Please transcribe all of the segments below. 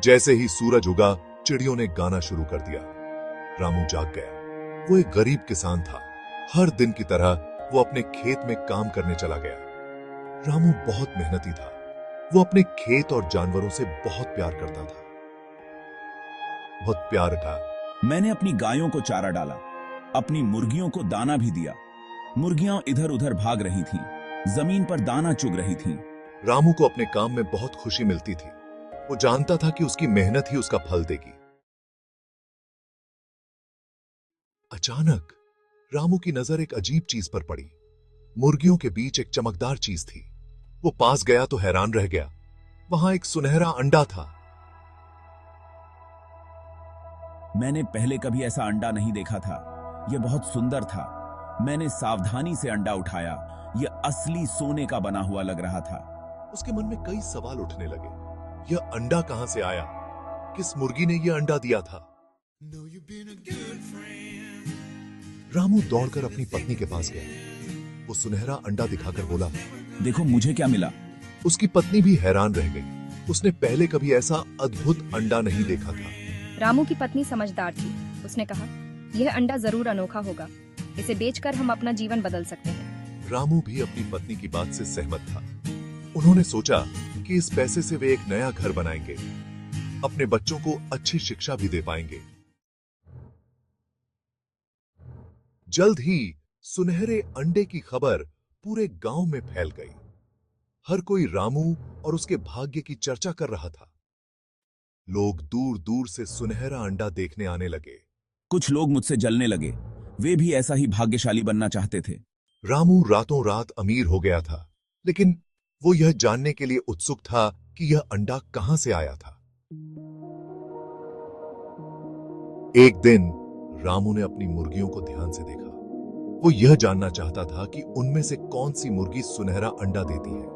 जैसे ही सूरज उगा, चिड़ियों ने गाना शुरू कर दिया। रामू जाग गया। वो एक गरीब किसान था। हर दिन की तरह वो अपने खेत में काम करने चला गया। रामू बहुत मेहनती था। वो अपने खेत और जानवरों से बहुत प्यार करता था। बहुत प्यार था। मैंने अपनी गायों को चारा डाला, अपनी मुर्गियों को दाना भी दिया। मुर्गियां इधर उधर भाग रही थीं, जमीन पर दाना चुग रही थीं। रामू को अपने काम में बहुत खुशी मिलती थी। वो जानता था कि उसकी मेहनत ही उसका फल देगी। अचानक रामू की नजर एक अजीब चीज पर पड़ी। मुर्गियों के बीच एक चमकदार चीज थी। वो पास गया तो हैरान रह गया। वहां एक सुनहरा अंडा था। मैंने पहले कभी ऐसा अंडा नहीं देखा था। यह बहुत सुंदर था। मैंने सावधानी से अंडा उठाया। यह असली सोने का बना हुआ लग रहा था। उसके मन में कई सवाल उठने लगे। यह अंडा कहां से आया? किस मुर्गी ने यह अंडा दिया था? रामू दौड़कर अपनी पत्नी के पास गया। वो सुनहरा अंडा दिखाकर बोला, देखो मुझे क्या मिला। उसकी पत्नी भी हैरान रह गई। उसने पहले कभी ऐसा अद्भुत अंडा नहीं देखा था। रामू की पत्नी समझदार थी। उसने कहा, यह अंडा जरूर अनोखा होगा। इसे बेचकर हम अपना जीवन बदल सकते हैं। रामू भी अपनी पत्नी की बात से सहमत था। उन्होंने सोचा कि इस पैसे से वे एक नया घर बनाएंगे, अपने बच्चों को अच्छी शिक्षा भी दे पाएंगे। जल्द ही सुनहरे अंडे की खबर पूरे गांव में फैल गई। हर कोई रामू और उसके भाग्य की चर्चा कर रहा था। लोग दूर दूर से सुनहरा अंडा देखने आने लगे। कुछ लोग मुझसे जलने लगे। वे भी ऐसा ही भाग्यशाली बनना चाहते थे। रामू रातों रात अमीर हो गया था, लेकिन वो यह जानने के लिए उत्सुक था कि यह अंडा कहां से आया था। एक दिन रामू ने अपनी मुर्गियों को ध्यान से देखा। वो यह जानना चाहता था कि उनमें से कौन सी मुर्गी सुनहरा अंडा देती है।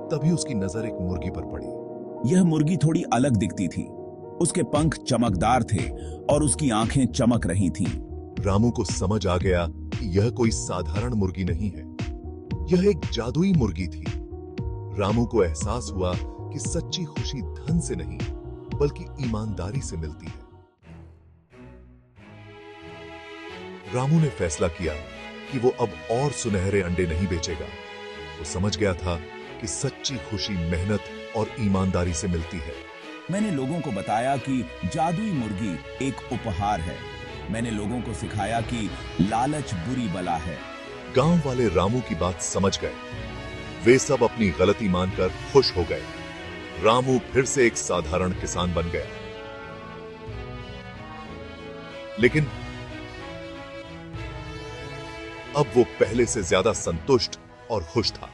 तभी उसकी नजर एक मुर्गी पर पड़ी। यह मुर्गी थोड़ी अलग दिखती थी। उसके पंख चमकदार थे और उसकी आंखें चमक रही थीं। रामू को समझ आ गया कि यह कोई साधारण मुर्गी नहीं है। यह एक जादुई मुर्गी थी। रामू को एहसास हुआ कि सच्ची खुशी धन से नहीं, बल्कि ईमानदारी से मिलती है। रामू ने फैसला किया कि वो अब और सुनहरे अंडे नहीं बेचेगा। वो समझ गया था कि सच्ची खुशी मेहनत और ईमानदारी से मिलती है। मैंने लोगों को बताया कि जादुई मुर्गी एक उपहार है। मैंने लोगों को सिखाया कि लालच बुरी बला है। गांव वाले रामू की बात समझ गए। वे सब अपनी गलती मानकर खुश हो गए। रामू फिर से एक साधारण किसान बन गया। लेकिन अब वो पहले से ज्यादा संतुष्ट और खुश था।